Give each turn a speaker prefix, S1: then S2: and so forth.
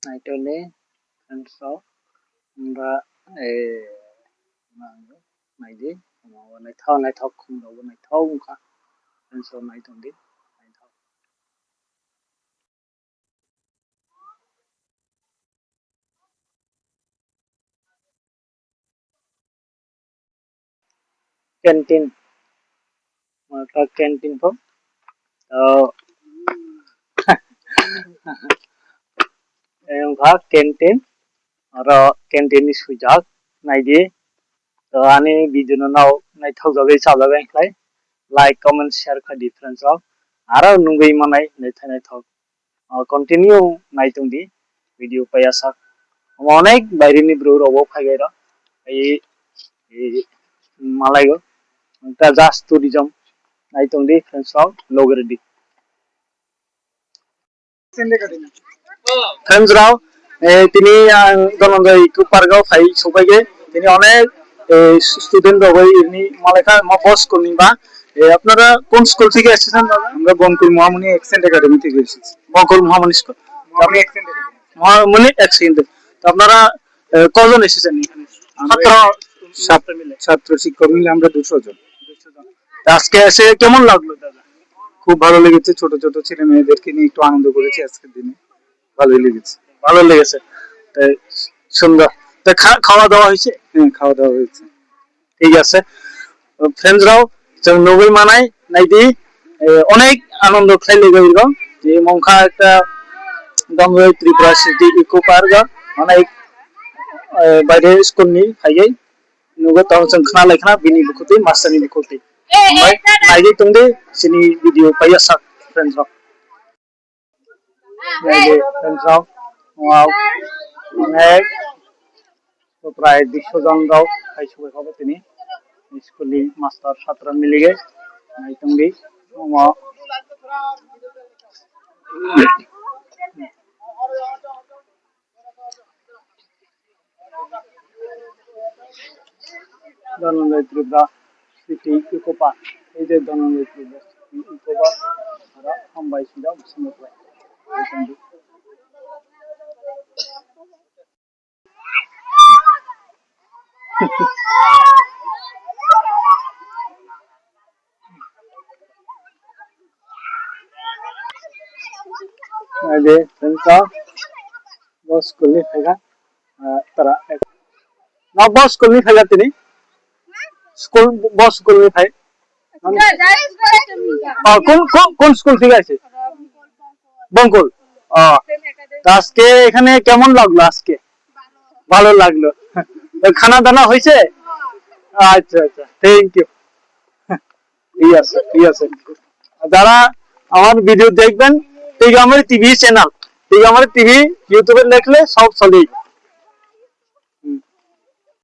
S1: নাইটলে ফ্রেন্ডসরাও আমরা নাইদে নাইথাव नायथाव खमदावबो नायथाव ओंखा फ्रेंड्सराव नायथावदि नायथाव कैंटीन मार्का कैंटीन को ओंखा कैंटीन और कैंटीन नि सुजाक नायदि आनी वीडियो नाव नायथाव जागे चावजागे खाय लाइक कमेंट शेयर खादि फ्रेंड्सराव आरो नुगै मानाय नायथाव कंटिन्यू नायथोंदि वीडियो पायासा अनेक बायरिनि ब्रोरावबो फायगायरा मालायगो ता जास्ट टूरिज्म नायथोंदि फ्रेंड्सराव नगरदि फ्रेंड्सराव তিনি দনন্দা ইকো পার্কও ফাই সবাইকে তিনি অনেক স্টুডেন্ট রবে ইনি মালাকা বস করনিবা আপনারা কোন স্কুল থেকে এসেছেন দাদা আমরা বঙ্কুল মহামণি এক্সেন্ট একাডেমি থেকে এসেছি বঙ্কুল মহামণি স্কুল আপনি এক্সেন্ট মহামণি এক্সেন্ট তো আপনারা কজন এসেছেন এখানে ছাত্র শিক্ষক মিলে আমরা 200 জন আজকে এসে কেমন লাগলো দাদা খুব ভালো লেগেছে ছোট ছোট ছেলে মেয়েদেরকে নিয়ে একটু আনন্দ করেছি আজকের দিনে ভালো লেগেছে সুন্দর তো খাওয়া দাওয়া হয়েছে হ্যাঁ খাওয়া দাওয়া হয়েছে ঠিক আছে ফ্রেন্ডসরাও जों नगै मानाय नायदि अनेक आनंद खायले गइरगो जे मंखा একটা दंगै त्रिपुरा सिटी इको पार्क अनेक বাইরে स्कुलनि फायगै नुगो ताव जों खना लायखना बिनि बुखुति मास्टारनि बुखुति नायदि तुंदि सिनि भिडियो पायासा फ्रेंड्सराव नायदि फ्रेंड्सराव वाव अनेक प्राय 200 জন राव फायसबाय खाबो तिनि स्कुलनि मास्टार छात्र मिलिगे नायथोंदि दनंद त्रिपुरा सिटी इको पार्क এই যে दनंद त्रिपुरा इको पार्क আর হামবাই সিদা বসুমতলাই নাयथोंदि नायदि फ्रेंड्सराव बस स्कुलनि फायगा तारा ना बस स्कुलनि फायगा तिनि स्कुल बस स्कुलनि फाय কোন স্কুল থেকে আছে বঙ্কুল আজকে এখানে কেমন লাগলো আজকে ভালো লাগলো খানা দানা হয়েছে আচ্ছা আচ্ছা থ্যাংক ইউ ঠিক আছে যারা আমার ভিডিও দেখবেন টিগামের টিভি চ্যানেল টিগামের টিভি ইউটিউবে দেখলে সব চলে